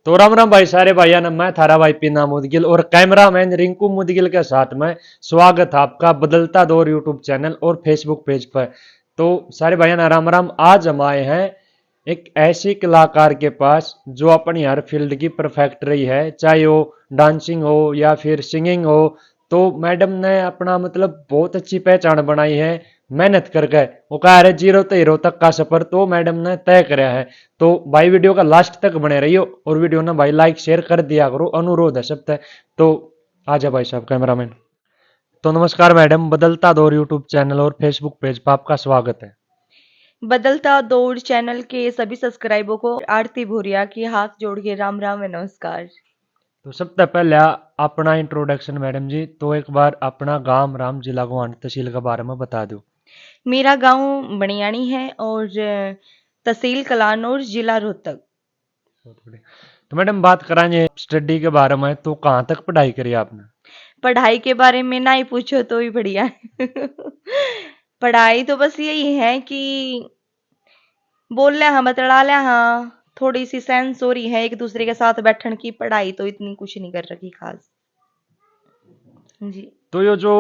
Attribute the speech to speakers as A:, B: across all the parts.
A: तो राम राम भाई सारे भाइया न मैं थारा भाई पीना मुदगिल और कैमरामैन रिंकू मुदगिल के साथ में स्वागत है आपका बदलता दौर यूट्यूब चैनल और फेसबुक पेज पर। तो सारे भाइया न राम राम, आज हम आए हैं एक ऐसी कलाकार के पास जो अपनी हर फील्ड की परफेक्ट रही है, चाहे वो डांसिंग हो या फिर सिंगिंग हो। तो मैडम ने अपना मतलब बहुत अच्छी पहचान बनाई है मेहनत करके। वो कह रहे जीरो से हीरो तक का सफर तो मैडम ने तय कराया है। तो भाई वीडियो का लास्ट तक बने रहियो और वीडियो ना भाई लाइक शेयर कर दिया करो, अनुरोध है सबसे। तो आजा भाई साहब कैमरामैन। तो नमस्कार मैडम, बदलता दौर यूट्यूब चैनल और फेसबुक पेज पर आपका स्वागत है।
B: बदलता दौर चैनल के सभी सब्सक्राइबरों को आरती भूरिया की हाथ जोड़ के राम राम व नमस्कार।
A: तो सबसे पहले अपना इंट्रोडक्शन मैडम जी, तो एक बार अपना गांव राम जिला गोहान तहसील के बारे में बता दो।
B: मेरा गांव बनियानी है और तहसील कलानौर जिला रोहतक।
A: बहुत बढ़िया। तो मैडम बात कराएंगे स्टडी के बारे में, तो कहाँ तक पढ़ाई करी आपने?
B: पढ़ाई के बारे में ना ही पूछो तो ही बढ़िया है। पढ़ाई तो बस यही है कि बोल लिया हाँ बतला लिया हाँ, थोड़ी सी सेंस हो रही है एक दूसरे के साथ बैठने की। पढ़ाई तो इतनी कुछ नहीं कर रखी खास जी।
A: तो ये जो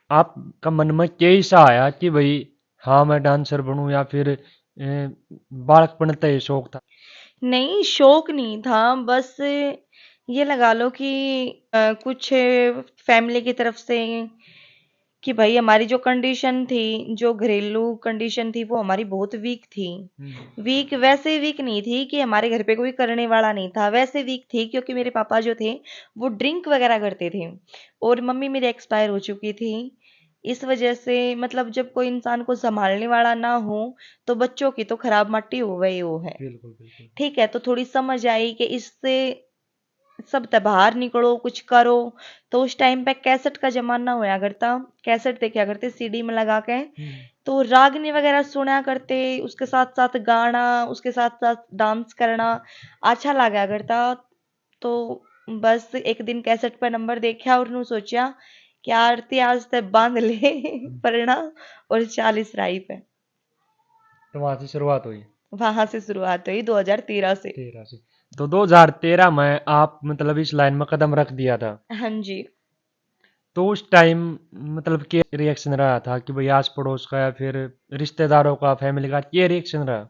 A: आपका मन में क्या सा आया कि भाई हाँ मैं डांसर बनूं, या फिर बालकपन से ही शौक था?
B: नहीं, शौक नहीं था, बस ये लगा लो कि कुछ फैमिली की तरफ से कि भाई हमारी जो कंडीशन थी, जो घरेलू कंडीशन थी वो हमारी बहुत वीक थी। वीक वैसे वीक नहीं थी कि हमारे घर पे कोई करने वाला नहीं था, वैसे वीक थी क्योंकि मेरे पापा जो थे वो ड्रिंक वगैरह करते थे और मम्मी मेरी एक्सपायर हो चुकी थी। इस वजह से मतलब जब कोई इंसान को संभालने वाला ना हो तो बच्चों की तो खराब मट्टी हो गई वो है।
A: बिल्कुल बिल्कुल।
B: ठीक है, तो थोड़ी समझ आई कि इससे सब बाहर निकलो कुछ करो। तो उस टाइम पे कैसेट का जमाना होया करता, कैसेट देखा करते सीडी में लगा के। तो रागनी वगैरह सुना करते, उसके साथ साथ गाना, उसके साथ साथ डांस करना अच्छा लगा करता। तो बस एक दिन कैसेट पर नंबर देखा और नू सोचा कि आरती आज तक बांध ले पढ़ना और 40 राई पे।
A: तो वहां से शुरुआत हुई
B: वहां से शुरुआत हुई 2013 से।
A: 13 से। तो 2013 में आप मतलब इस लाइन में कदम रख दिया था।
B: हाँ जी।
A: तो उस टाइम मतलब क्या रिएक्शन रहा था कि भाई आस पड़ोस का या फिर रिश्तेदारों का, फैमिली का, क्या रिएक्शन रहा?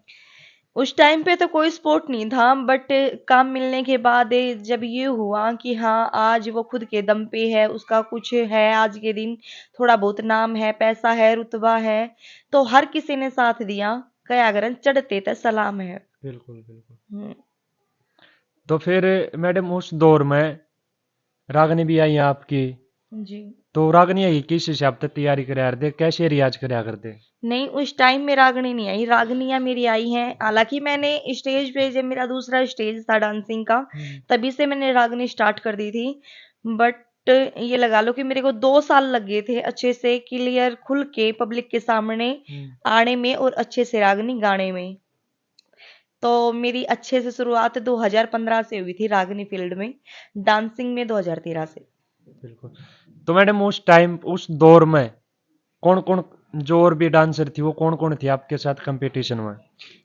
B: उस टाइम पे तो कोई सपोर्ट नहीं था, बट काम मिलने के बाद जब ये हुआ कि हाँ आज वो खुद के दम पे है, उसका कुछ है आज के दिन, थोड़ा बहुत नाम है, पैसा है, रुतबा है, तो हर किसी ने साथ दिया। कया करन चढ़ते थे सलाम है।
A: बिल्कुल बिल्कुल।
B: हम्म।
A: तो फिर मैडम उस दौर में रागनी भी आई आपकी।
B: जी।
A: तो रागनी आई किस हिसाब से तैयारी कराया करते, कैसे रियाज कराया करते?
B: नहीं, उस टाइम में रागनी नहीं आई, रागनियां मेरी आई हैं। हालांकि मैंने स्टेज पे, जब मेरा दूसरा स्टेज था डांसिंग का, तभी से मैंने रागनी स्टार्ट कर दी थी। बट ये लगा लो कि मेरे को 2 साल लग गए थे अच्छे से क्लियर खुल के पब्लिक के सामने आने में और अच्छे से रागनी गाने में। तो मेरी अच्छे से शुरुआत 2015 से हुई थी रागनी फील्ड में, डांसिंग में 2013 से।
A: बिल्कुल। तो मैडम उस टाइम उस दौर में कौन कौन जो और भी डांसर थी, वो कौन कौन थी आपके साथ कंपटीशन में?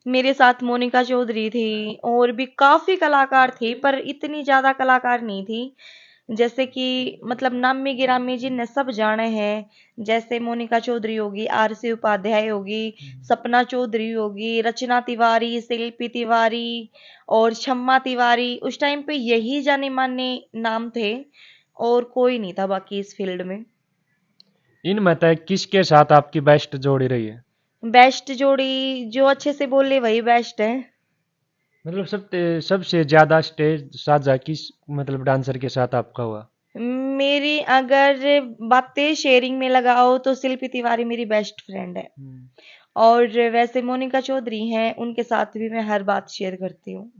B: मेरे साथ मोनिका चौधरी थी और भी काफी कलाकार थे, पर इतनी ज्यादा कलाकार नहीं थी। जैसे कि मतलब नामी गिरामी जिन्हें सब जाने हैं, जैसे मोनिका चौधरी होगी, आरसी उपाध्याय होगी, सपना चौधरी होगी, रचना तिवारी, शिल्पी तिवारी और छम्मा तिवारी। उस टाइम पे यही जाने माने नाम थे और कोई नहीं था बाकी इस फील्ड में।
A: इनमें तय किसके साथ आपकी बेस्ट जोड़ी रही है?
B: बेस्ट जोड़ी जो अच्छे से बोले वही बेस्ट है।
A: मतलब सबसे ज्यादा स्टेज साझा किस मतलब डांसर के साथ आपका हुआ?
B: मेरी अगर बातें शेयरिंग में लगाओ तो शिल्पी तिवारी मेरी बेस्ट फ्रेंड है। और वैसे मोनिका चौधरी हैं, उनके साथ भी मैं हर बात शेयर करती हूँ।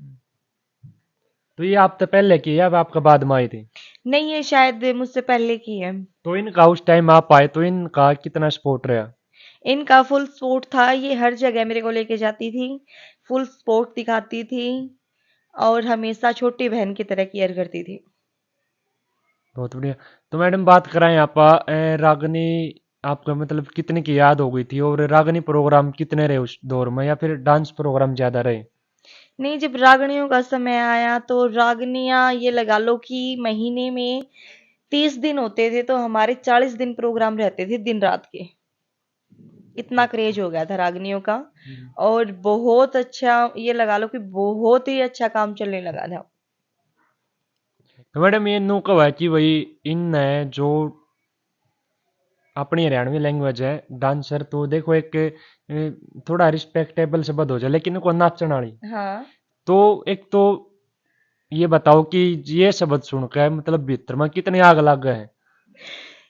A: तो ये आप तो पहले की है, अब आपका बाद में आई थी?
B: नहीं, ये शायद मुझसे पहले की है।
A: तो इनका उस टाइम आप आए तो इनका कितना सपोर्ट रहा?
B: इनका फुल सपोर्ट था, ये हर जगह मेरे को लेके जाती थी, फुल सपोर्ट दिखाती थी और हमेशा छोटी बहन की तरह केयर करती थी।
A: बहुत बढ़िया। तो मैडम बात कराएं आप रागनी आपका मतलब कितने की याद हो गई थी, और रागनी प्रोग्राम कितने रहे उस दौर में, या फिर डांस प्रोग्राम ज्यादा रहे?
B: नहीं, जब रागनियों का समय आया तो रागनियां ये लगा लो कि महीने में 30 दिन होते थे, तो हमारे 40 दिन प्रोग्राम रहते थे दिन रात के। इतना क्रेज हो गया था रागनियों का। और बहुत अच्छा, ये लगा लो कि बहुत ही अच्छा काम चलने लगा था।
A: तो मैडम ये नु कब है कि भाई इन जो अपनी हरियाणवी लैंग्वेज है डांसर, तो देखो एक थोड़ा रिस्पेक्टेबल शब्द हो जाए, लेकिन उनको नाचण वाली,
B: हाँ,
A: तो एक तो ये बताओ कि ये शब्द सुनकर मतलब भीतर में कितनी आग लग गए है।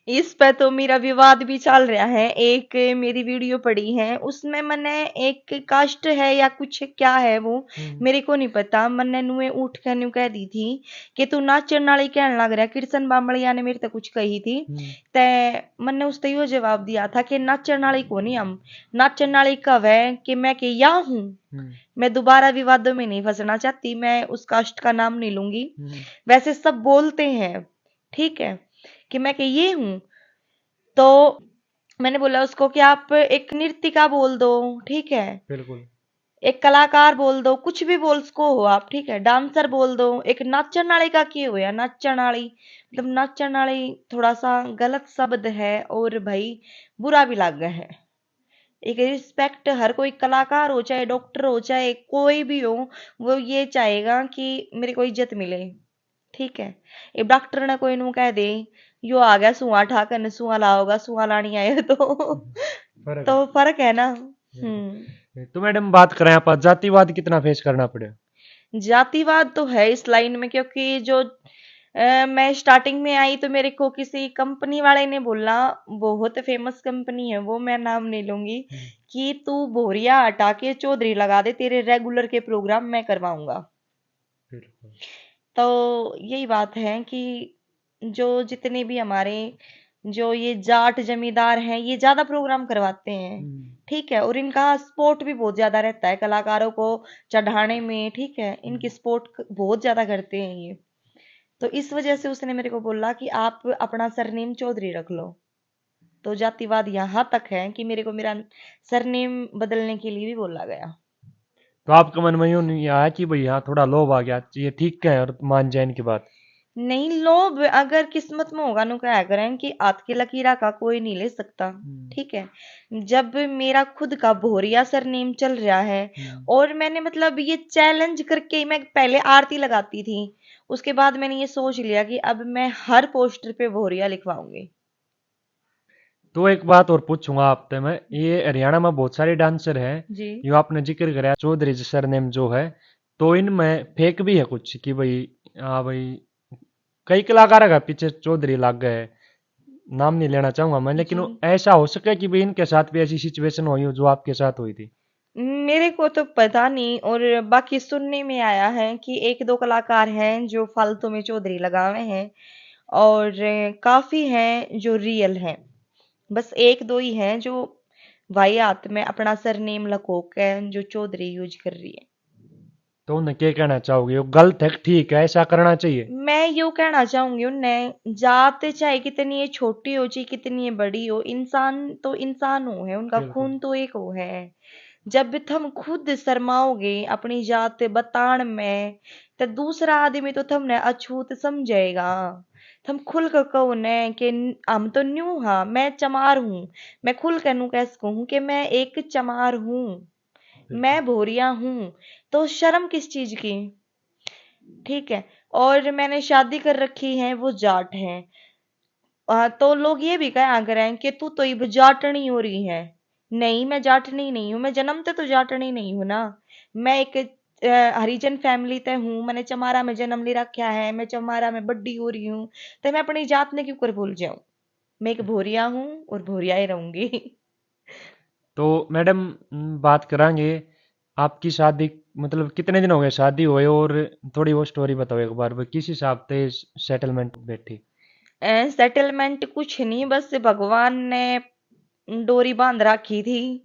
B: इस पे तो मेरा विवाद भी चल रहा है। एक मेरी वीडियो पड़ी है, उसमें मैंने एक कास्ट है या कुछ क्या है वो, मेरे को नहीं पता, मैंने नुए उठ कर न्यू कह दी थी कि तू नाचन नाली कहने लग रहा। कृष्ण बामड़िया ने मेरे तक कुछ कही थी, ते मैंने उसते यो जवाब दिया था कि नाचन नाली को नहीं, हम नाचन नाली कब है कि मैं के या हूँ। मैं दोबारा विवादों में नहीं फंसना चाहती, मैं उस कास्ट का नाम नहीं लूंगी। वैसे सब बोलते हैं, ठीक है, कि मैं कि ये हूं। तो मैंने बोला उसको कि आप एक नृत्यिका बोल दो, ठीक है,
A: बिल्कुल।
B: एक कलाकार बोल दो, कुछ भी बोल सको हो आप, ठीक है, डांसर बोल दो। एक नाचन वाली का क्यों होया, नाचन वाली मतलब नाचन वाली थोड़ा सा गलत शब्द है, और भाई बुरा भी लग गया है। एक रिस्पेक्ट, हर कोई कलाकार हो चाहे डॉक्टर हो चाहे कोई भी हो, वो ये चाहेगा कि मेरे को इज्जत मिले, ठीक है। अब डॉक्टर ने कोई नू कह दे यो आ गया सुआ ठाकन, सुआ लाओगा, सुआ लानी आए
A: फर्क है।
B: तो फर्क है ना। हम्म।
A: बिल्कुल। तो मैडम बात करें आप जातिवाद कितना फेस करना पड़े।
B: जातिवाद तो है इस लाइन में, क्योंकि जो मैं स्टार्टिंग में आई तो मेरे को किसी कंपनी वाले ने बोला, बहुत फेमस कंपनी है वो, मैं नाम नहीं लूंगी, कि तू बोरिया हटा के चौधरी लगा दे, तेरे रेगुलर के प्रोग्राम मैं करवाऊंगा।
A: बिल्कुल।
B: तो यही बात है कि जो जितने भी हमारे जो ये जाट जमींदार हैं, ये ज्यादा प्रोग्राम करवाते हैं, ठीक है, और इनका सपोर्ट भी बहुत ज्यादा रहता है कलाकारों को चढ़ाने में, ठीक है, इनकी सपोर्ट बहुत ज्यादा करते हैं ये। तो इस वजह से उसने मेरे को बोला कि आप अपना सरनेम चौधरी रख लो। तो जातिवाद यहाँ तक है कि मेरे को मेरा सरनेम बदलने के लिए भी बोला गया।
A: तो आपके मन में यूं नहीं आया कि भाई हाँ थोड़ा लोभ आ गया, ये ठीक है और मान जाए इनकी बात।
B: नहीं, लोभ अगर किस्मत में होगा नु क्या करें कि हाथ की लकीरा का कोई नहीं ले सकता, ठीक है। जब मेरा खुद का भोरिया सरनेम चल रहा है, और मैंने मतलब ये चैलेंज करके मैं पहले आरती लगाती थी, उसके बाद मैंने ये सोच लिया कि अब मैं हर पोस्टर पे भोरिया लिखवाऊंगी।
A: तो एक बात और पूछूंगा आपसे मैं, ये हरियाणा में बहुत सारे डांसर हैं,
B: जी।
A: जो आपने जिक्र करा चौधरी सरनेम जो है, तो इनमें फेक भी है कुछ कि भाई हाँ भाई कई कलाकार का पीछे चौधरी लग गए, नाम नहीं लेना चाहूंगा मैं, लेकिन
B: जी,
A: ऐसा हो सके कि भाई इनके साथ भी ऐसी सिचुएशन हुई हो जो आपके साथ हुई थी।
B: मेरे को तो पता नहीं, और बाकी सुनने में आया है कि एक दो कलाकार हैं जो फालतू में चौधरी लगावे हैं, और काफी हैं जो रियल हैं। बस एक दो ही हैं जो वाहियात में अपना सरनेम लको के जो चौधरी यूज कर रही है।
A: तो उन्हें क्या कहना चाहोगे, वो गलत है ठीक है ऐसा करना चाहिए।
B: मैं यूं कहना चाहूंगी उन्हें, जात चाहे कितनी ये छोटी हो चाहे कितनी ये बड़ी हो, इंसान तो इंसान हो है, उनका
A: बिल्कुल।
B: खून तो एक हो है। जब भी तुम खुद शर्माओगे अपनी जात बताण में, तो दूसरा आदमी तो तुमने अछूत समझेगा। तुम खुल कर कहो ने कि हम तो न्यू हाँ, मैं चमार हूँ, मैं खुल कर नू कैसे कहूँ कि मैं एक चमार हूँ, मैं भोरिया हूँ, तो शर्म किस चीज की, ठीक है। और मैंने शादी कर रखी है, वो जाट है। तो लोग ये भी कहा करें कि तू तो अब जाटनी हो रही है। नहीं, मैं जाटनी नहीं हूँ, मैं जन्म तो जाटनी नहीं हूँ ना। मैं एक हरिजन फैमिली ते हूँ, मैंने चमारा में जन्म ले रखा है, मैं चमारा में बड्डी हो रही हूँ, तो मैं अपनी जात ने क्यों कर भूल जाऊं। मैं एक भोरिया हूँ और भोरिया ही रहूंगी।
A: तो मैडम बात करांगे आपकी शादी, मतलब कितने दिन हो गए शादी हुए, और थोड़ी वो स्टोरी बताओ एक बार, भाई किस हिसाब से सेटलमेंट बैठी।
B: सेटलमेंट कुछ नहीं, बस भगवान ने डोरी बांध रखी थी,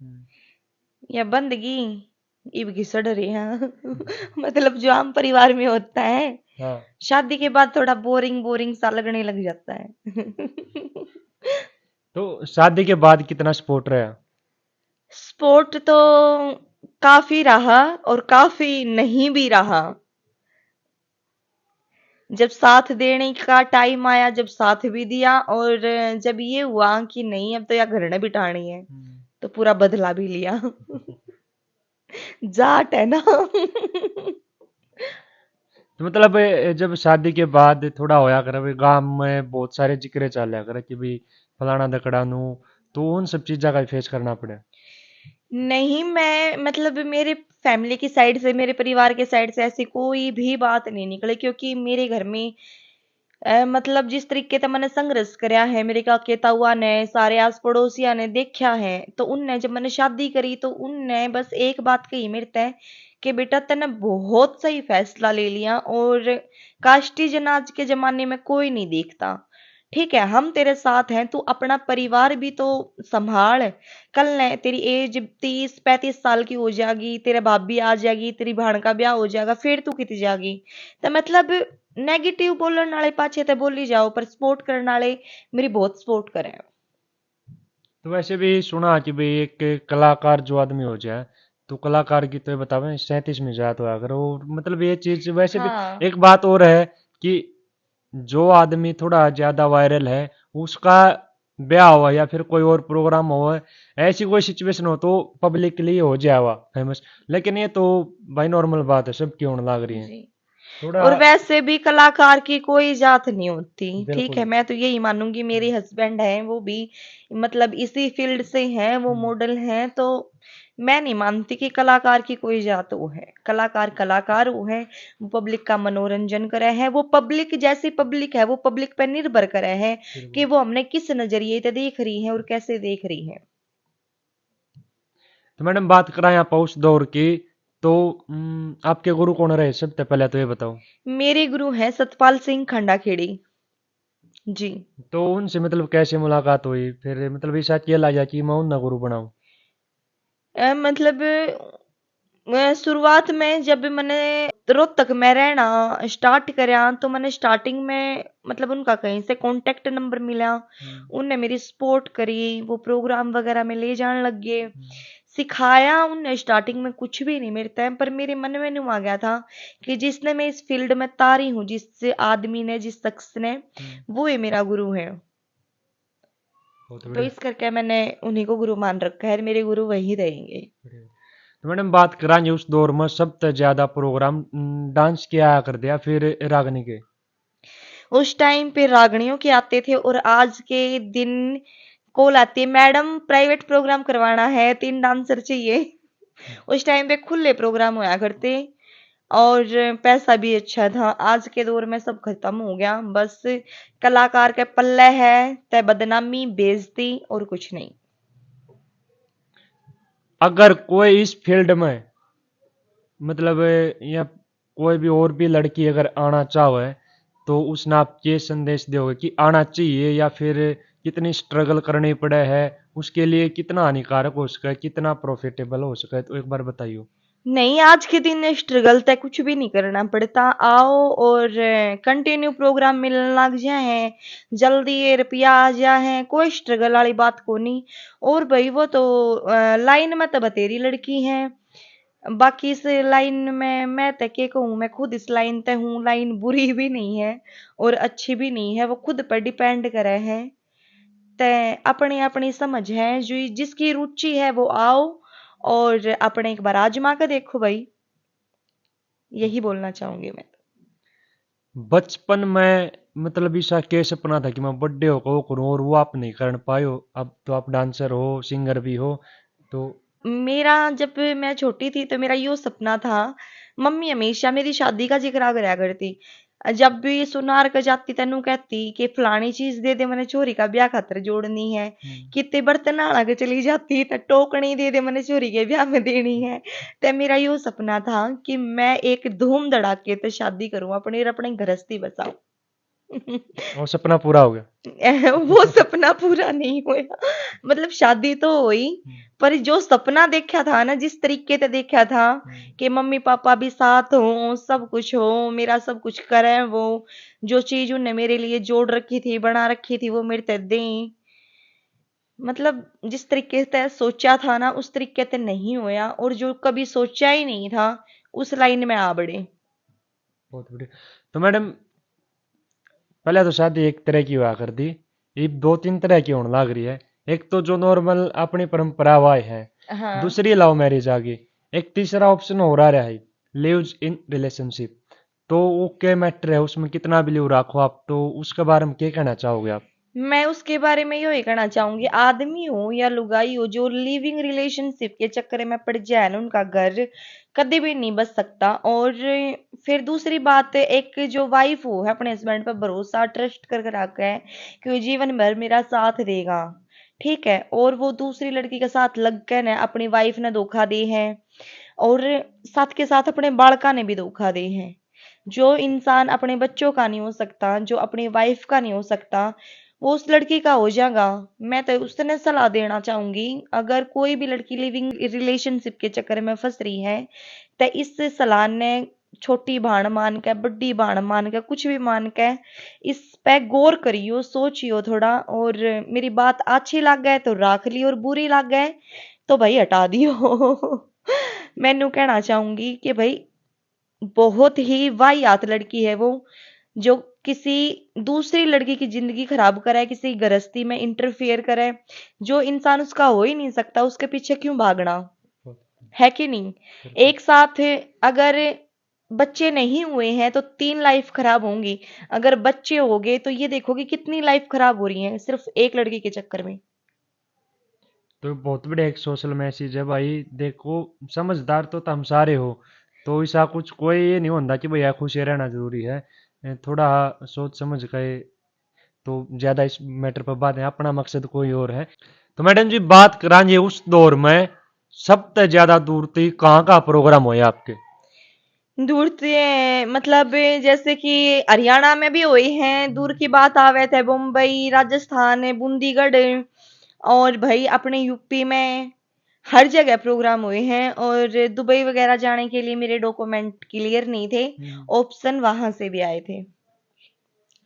B: या बंदगी इब घिसड़ रही है। मतलब जो आम परिवार में होता है,
A: हाँ।
B: शादी के बाद थोड़ा बोरिंग बोरिंग सा लगने लग जाता है।
A: तो शादी के बाद कितना सपोर्ट रहा।
B: स्पोर्ट तो काफी रहा और काफी नहीं भी रहा। जब साथ देने का टाइम आया, जब साथ भी दिया, और जब ये हुआ कि नहीं अब तो यार घर ने बिठानी है, तो पूरा बदला भी लिया। जाट है ना।
A: तो मतलब जब शादी के बाद थोड़ा होया करे भाई गांव में बहुत सारे जिक्र चल करे कि भाई फलाना दकड़ा नू, तो उन सब चीज़ों का फेस करना पड़े।
B: नहीं, मैं मतलब मेरे फैमिली की साइड से, मेरे परिवार के साइड से ऐसी कोई भी बात नहीं निकली, क्योंकि मेरे घर में मतलब जिस तरीके से मैंने संघर्ष करया है, मेरे काके ताऊआ ने, सारे आस पड़ोसिया ने देखा है, तो उनने जब मैंने शादी करी तो उनने बस एक बात कही मेरे तय कि बेटा तने बहुत सही फैसला ले लिया, और काष्टी जनाज के जमाने में कोई नहीं देखता। ठीक है, हम तेरे साथ हैं, तू अपना परिवार भी तो संभाल। कल ने तेरी एज 30-35 साल की हो जाएगी, तेरे बाप भी आ जाएगी, तेरी भाण का ब्याह हो जाएगा, फिर तू कित जाएगी। तो मतलब नेगेटिव बोलने वाले पाछे ते बोली जाओ, पर सपोर्ट करने वाले मेरी बहुत सपोर्ट करे।
A: तो वैसे भी सुना कि भाई एक कलाकार जो आदमी हो जाए, तो कलाकार की तो ये बतावे 37 में जात हो अगर वो, मतलब ये चीज वैसे भी।
B: हाँ।
A: एक बात और है कि जो आदमी थोड़ा ज्यादा वायरल है, उसका ब्याह हुआ या फिर कोई और प्रोग्राम हुआ, ऐसी कोई सिचुएशन हो तो पब्लिक के लिए हो जाएगा फेमस। लेकिन ये तो भाई नॉर्मल बात है, सबकी होने लग रही है
B: जी।
A: थोड़ा।
B: और वैसे भी कलाकार की कोई जात नहीं होती। ठीक है,
A: बिल्कुल।
B: मैं तो यही मानूंगी, मेरे हस्बैंड हैं वो भी मतलब इसी फील्ड से हैं, वो
A: हम्म।
B: मॉडल हैं, तो मैं नहीं मानती कि कलाकार की कोई जात वो है। कलाकार कलाकार वो है, वो पब्लिक का मनोरंजन करे है, वो पब्लिक जैसी पब्लिक है, वो पब्लिक पर निर्भर करे है कि
A: बिल्कुल।
B: वो हमने किस नजरिए से देख रही है और कैसे देख रही है।
A: तो मैडम बात कराएं आप उस दौर की, तो आपके गुरु कौन रहे सबसे पहले तो ये बताओ।
B: मेरे गुरु हैं सतपाल सिंह खंडाखेड़ी जी।
A: तो उनसे मतलब कैसे मुलाकात हुई, फिर मतलब ऐसा क्या लगा कि मैं उनका गुरु बनाऊं।
B: मतलब शुरुआत में जब मैंने रोहतक में रहना स्टार्ट करया, तो मैंने स्टार्टिंग में मतलब उनका कहीं से कांटेक्ट नंबर मिला, उनने मेरी सपोर्ट करी, वो प्रोग्राम वगैरह में ले जाने लग गए, सिखाया उनने। स्टार्टिंग में कुछ भी नहीं मेरे टाइम पर, मेरे मन में नहीं आ गया था कि जिसने मैं इस फील्ड में तारी हूँ, जिस आदमी ने, जिस शख्स ने, वो ही मेरा गुरु है।
A: बहुत
B: तो
A: बढ़िया।
B: इस करके मैंने उन्हीं को गुरु मान रखा है, मेरे गुरु वही रहेंगे।
A: बढ़िया। तो मैडम बात कराएंगे उस दौर में सबसे ज्यादा प्रोग्राम डांस के आया कर दिया फिर रागनी के।
B: उस टाइम पे रागणियों के आते थे, और आज के दिन कॉल आती है, मैडम प्राइवेट प्रोग्राम करवाना है, 3 डांसर चाहिए। उस टाइम पे खुले प्रोग्राम होया करते, और पैसा भी अच्छा था। आज के दौर में सब खत्म हो गया, बस कलाकार के पल्ले है ते बदनामी, बेइज्जती और कुछ नहीं।
A: अगर कोई इस फील्ड में मतलब या कोई भी और भी लड़की अगर आना चाहे, तो उसने आप ये संदेश दोगे कि आना चाहिए या फिर कितनी स्ट्रगल करनी पड़े है, उसके लिए कितना हानिकारक हो सके, कितना प्रॉफिटेबल हो सके, तो एक बार बताइए।
B: नहीं, आज के दिन स्ट्रगल तक कुछ भी नहीं करना पड़ता। आओ और कंटिन्यू प्रोग्राम मिलने लग जाए हैं, जल्दी ये रुपया आ जाए हैं, कोई स्ट्रगल वाली बात को नहीं। और भाई वो तो लाइन में तो बतेरी लड़की है, बाकी इस लाइन में मैं तो क्या कहूँ, मैं खुद इस लाइन पे हूँ। लाइन बुरी भी नहीं है और अच्छी भी नहीं है, वो खुद पर डिपेंड करे है। ते अपनी अपनी समझ है, जो जिसकी रुचि है वो आओ और अपने एक बार आजमा कर देखो भाई, यही बोलना चाहूंगी मैं।
A: बचपन में मतलब ऐसा क्या सपना था कि मैं बर्थडे हो वो करूं और वो आप नहीं कर पाए हो, अब तो आप डांसर हो सिंगर भी हो तो।
B: मेरा जब मैं छोटी थी तो मेरा यो सपना था, मम्मी हमेशा मेरी शादी का जिक्र कराया करती। जब भी सुनार के जाती तेनू कहती कि फलानी चीज दे दे, मैंने चोरी का ब्याह खातर जोड़नी है। कितने बर्तन आना के चली जाती तो टोकनी दे दे, मैंने चोरी के ब्याह में देनी है। तो मेरा यो सपना था कि मैं एक धूम धड़ाके तो शादी करूं अपनी और अपनी गृहस्थी बसाऊं।
A: वो सपना पूरा हो गया।
B: वो सपना पूरा नहीं हुआ, मतलब शादी तो हुई, पर जो सपना देखा था ना, जिस तरीके से देखा था कि मम्मी पापा भी साथ हो, सब कुछ हो, मेरा सब कुछ करें, वो जो चीज उनने मेरे लिए जोड़ रखी थी, बना रखी थी, वो मेरे ते दें। मतलब जिस तरीके से सोचा था ना उस तरीके से नहीं होया, और जो कभी सोचा ही नहीं था उस लाइन में आ बढ़े।
A: बहुत बढ़िया। तो मैडम पहले तो शादी एक तरह की हुआ कर दी, ये दो तीन तरह की होने लग रही है। एक तो जो नॉर्मल अपनी परंपरावां है,
B: हाँ।
A: दूसरी लव मैरिज आ गई, एक तीसरा ऑप्शन हो रहा है लिव्स इन रिलेशनशिप। तो वो क्या मैटर है, उसमें कितना भी लिव रखो आप, तो उसके बारे में क्या कहना चाहोगे आप?
B: मैं उसके बारे में यही कहना चाहूंगी, आदमी हो या लुगाई हो जो लिविंग रिलेशनशिप के चक्कर में पड़ जाए ना, उनका घर कभी भी नहीं बच सकता। और फिर दूसरी बात, एक जो वाइफ हो है अपने हस्बैंड पर भरोसा ट्रस्ट करके रखा है कि वो जीवन भर मेरा साथ देगा, ठीक है, और वो दूसरी लड़की के साथ लग कर ना अपनी वाइफ ने धोखा दे है, और साथ के साथ अपने बालका ने भी धोखा दे है। जो इंसान अपने बच्चों का नहीं हो सकता, जो अपनी वाइफ का नहीं हो सकता, वो उस लड़की का हो जाएगा। मैं तो उसने सलाह देना चाहूंगी, अगर कोई भी लड़की लिविंग रिलेशनशिप के चक्कर में फंस रही है तो इस सलाह ने छोटी भाण मान के, बड़ी भाण मान के, कुछ भी मान के इस पे गौर करियो, सोचियो थोड़ा, और मेरी बात अच्छी लग गए तो राख ली, और बुरी लग गए तो भाई हटा दियो। मैनू कहना चाहूंगी कि भाई बहुत ही वाहियात लड़की है वो, जो किसी दूसरी लड़की की जिंदगी खराब करे, किसी गृहस्थी में इंटरफेयर करे, जो इंसान उसका हो ही नहीं सकता उसके पीछे क्यों भागना, है कि नहीं। एक साथ अगर बच्चे नहीं हुए हैं तो 3 लाइफ खराब होंगी, अगर बच्चे हो गए तो ये देखोगे कितनी लाइफ खराब हो रही है सिर्फ एक लड़की के चक्कर में।
A: तो बहुत बड़े एक सोशल मैसेज है भाई, देखो समझदार तो हम सारे हो, तो ऐसा कुछ कोई ये नहीं होता कि भैया खुश रहना जरूरी है। थोड़ा सोच समझ के तो ज्यादा इस मैटर पर बात है, अपना मकसद कोई और है। तो मैडम जी बात करांगे उस दौर में सबसे ज्यादा दूर तक कहाँ का प्रोग्राम हुआ आपके?
B: दूर से मतलब जैसे कि हरियाणा में भी हुई हैं, दूर की बात आवे थे मुंबई, राजस्थान, बूंदीगढ़, और भाई अपने यूपी में हर जगह प्रोग्राम हुए हैं। और दुबई वगैरह जाने के लिए मेरे डॉक्यूमेंट क्लियर नहीं थे, ऑप्शन वहां से भी आए थे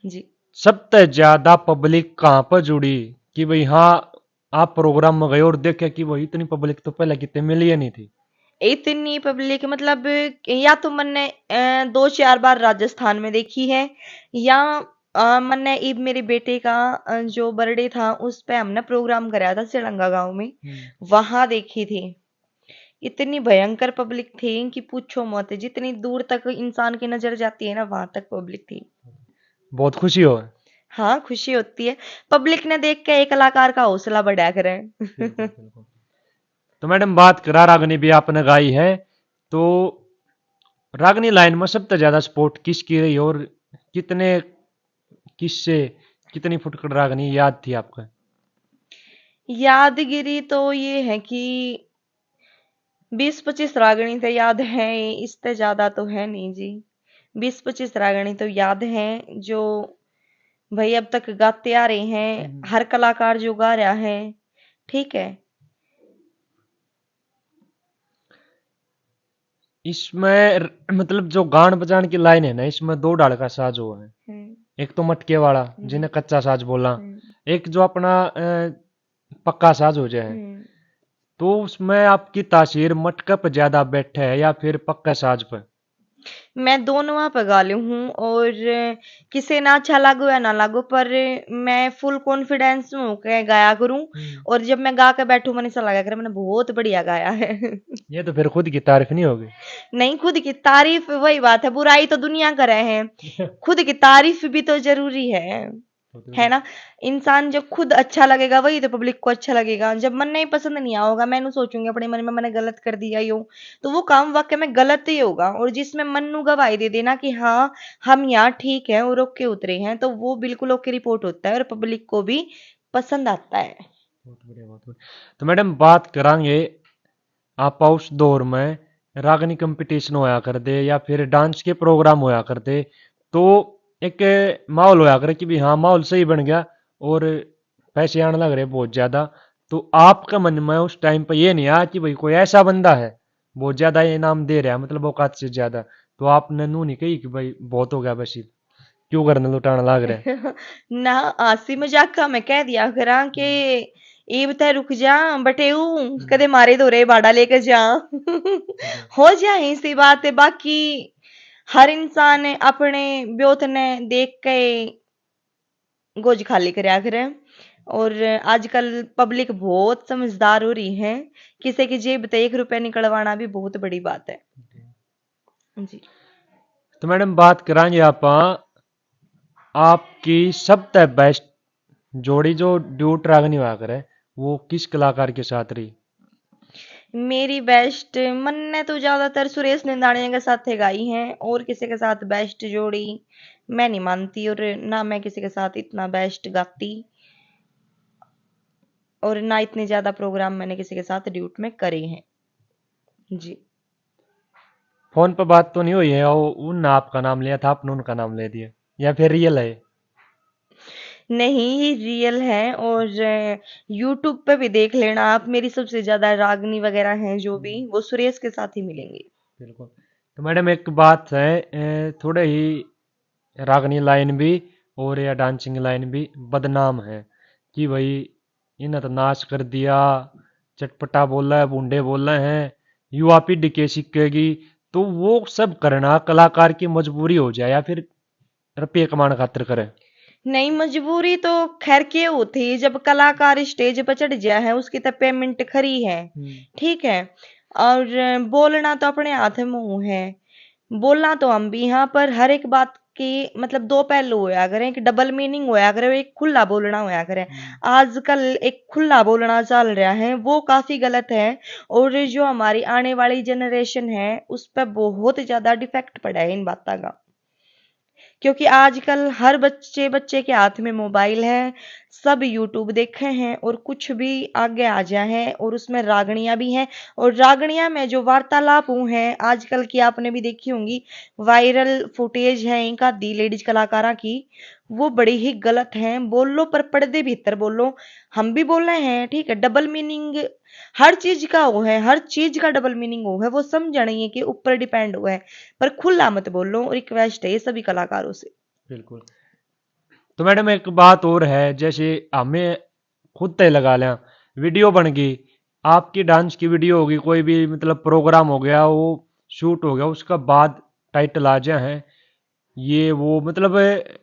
B: जी।
A: सबसे ज्यादा पब्लिक कहाँ पर जुड़ी कि भाई हाँ आप प्रोग्राम में गए और देखे कि भाई इतनी पब्लिक तो पहले कितने मिली ही नहीं थी?
B: इतनी पब्लिक मतलब या तो मैंने 2-4 बार राजस्थान में देखी है, या मैंने ईब मेरे बेटे का जो बर्थडे था उस पे हमने प्रोग्राम कराया था श्रीलंका गांव में, वहां देखी थी। इतनी भयंकर पब्लिक थी कि पूछो मत, जितनी दूर तक इंसान की नजर जाती है ना वहां तक पब्लिक थी।
A: बहुत खुशी हो।
B: हाँ, खुशी होती है, पब्लिक ने देख के एक कलाकार का हौसला बढ़ा करे।
A: बिल्कुल बिल्कुल। तो मैडम बात करा रागनी भी आपने गाई है, तो रागनी लाइन में सबसे ज्यादा सपोर्ट किसकी रही और कितने किससे कितनी फुटकर रागनी याद थी आपका?
B: यादगिरी तो ये है कि 20-25 रागनी तो याद है, इससे ज्यादा तो है नहीं जी। 20-25 रागनी तो याद हैं जो भाई अब तक गाते आ रहे हैं, हर कलाकार जो गा रहा है, ठीक है।
A: इसमें मतलब जो गान बजान की लाइन है ना, इसमें दो ढाल का साज हुआ है।
B: हम्म,
A: एक तो मटके वाला जिन्हें कच्चा साज बोला,
B: हम्म,
A: एक जो अपना पक्का साज हो जाए।
B: हम्म।
A: तो उसमें आपकी तासीर मटके पे ज्यादा बैठे है या फिर पक्का साज पे?
B: मैं दोनों पे गा ली हूँ, और किसे ना अच्छा लागो या ना लागो, पर मैं फुल कॉन्फिडेंस में होके गाया करूँ, और जब मैं गा के बैठूं मैंने ऐसा लगा कर मैंने बहुत बढ़िया गाया है।
A: ये तो फिर खुद की तारीफ नहीं होगी।
B: नहीं, खुद की तारीफ वही बात है, बुराई तो दुनिया कर रहे हैं, खुद की तारीफ भी तो जरूरी है ना। इंसान जब खुद अच्छा लगेगा वही तो पब्लिक को अच्छा लगेगा। जब मन नहीं पसंद नहीं आओगा, मैं सोचूंगी अपने मन में मैंने गलत कर दिया यूं, तो वो काम वाकई में गलत ही होगा। और जिसमें मन नु गवाही दे देना कि हाँ हम यहाँ ठीक है और ओके उतरे हैं, तो वो बिल्कुल ओके रिपोर्ट होता है और पब्लिक को भी पसंद आता है।
A: बहुत बढ़िया बहुत बढ़िया। तो मैडम बात करांगे आप उस दौर में रागनी कंपटीशन होया कर दे या फिर डांस के प्रोग्राम होया कर दे, तो एक माहौल होया करे कि भी हाँ माहौल सही बन गया और पैसे आने लग रहे बहुत ज्यादा। तो आपका मन में उस टाइम पे ये नहीं आया कि भाई कोई ऐसा बंदा है बहुत ज्यादा इनाम दे रहा है, मतलब औकात से ज्यादा, तो आपने नू नहीं कही कि भाई बहुत हो गया बस ये, क्यों करने लुटाना लाग रहा है?
B: ना, हंसी मजाक का मैं कह दिया करा कि ये बता रुक जा बटेऊ कदे मारे दो रे बाड़ा लेकर जा हो जाए इसी बात है। बाकी हर इंसान अपने ब्योत ने देख के गोज खाली करया करे। और आजकल पब्लिक बहुत समझदार हो रही है, किसी की जेब से 1 रुपया निकलवाना भी बहुत बड़ी बात है जी।
A: तो मैडम बात करांगे आपकी सबसे बेस्ट जोड़ी जो ड्यूट रागनी हुआ करे वो किस कलाकार के साथ रही?
B: मेरी बेस्ट मन ने तो ज्यादातर सुरेश निंदाड़िया के साथ गाई है, और किसी के साथ बेस्ट जोड़ी मैं नहीं मानती, और ना मैं किसी के साथ इतना बेस्ट गाती, और ना इतने ज्यादा प्रोग्राम मैंने किसी के साथ ड्यूट में करे हैं जी।
A: फोन पर बात तो नहीं हुई है और उन आपका नाम लिया था आपने उनका नाम ले दिया या फिर रियल है?
B: नहीं ये रियल है, और यूट्यूब पे भी देख लेना आप, मेरी सबसे ज्यादा रागनी वगैरह हैं जो भी वो सुरेश के साथ ही मिलेंगे।
A: बिल्कुल। तो मैडम एक बात है थोड़े ही रागनी लाइन भी और या डांसिंग लाइन भी बदनाम है कि भाई इन्हें तो नाच कर दिया, चटपटा बोला है, बूंडे बोल रहे हैं, युवा पीढ़ी के सीखेगी। तो वो सब करना कलाकार की मजबूरी हो जाए या फिर रुपये कमाने खातिर करे?
B: नहीं मजबूरी तो खैर क्यों होती, जब कलाकार स्टेज पर चढ़ गया है उसकी तो पेमेंट खरी है, ठीक है। और बोलना तो अपने हाथ में है, बोलना तो हम भी यहाँ पर हर एक बात की मतलब दो पहलू होया करें, एक डबल मीनिंग होया करे, एक खुला बोलना होया करे। आजकल एक खुला बोलना चल रहा है वो काफी गलत है, और जो हमारी आने वाली जनरेशन है उस पर बहुत ज्यादा डिफेक्ट पड़ा है इन बातों का, क्योंकि आजकल हर बच्चे बच्चे के हाथ में मोबाइल है, सब यूट्यूब देखे हैं और कुछ भी आगे आ गया है, और उसमें रागणियां भी हैं, और रागणियां में जो वार्तालाप हुए हैं आजकल की आपने भी देखी होंगी, वायरल फुटेज है इनका दी लेडीज कलाकारा की, वो बड़ी ही गलत है। बोलो पर पर्दे भीतर बोलो, हम भी बोल रहे हैं ठीक है, डबल मीनिंग हर चीज का वो है, हर चीज का डबल मीनिंग वो है, वो समझने के ऊपर डिपेंड हुआ है, पर खुला मत बोलो, रिक्वेस्ट है ये सभी कलाकारों से।
A: बिल्कुल। तो मैडम एक बात और है, जैसे हमें खुद तय लगा लें वीडियो बन गई, आपकी डांस की वीडियो होगी, कोई भी मतलब प्रोग्राम हो गया वो शूट हो गया, उसका बाद टाइटल आ जाए हैं ये वो मतलब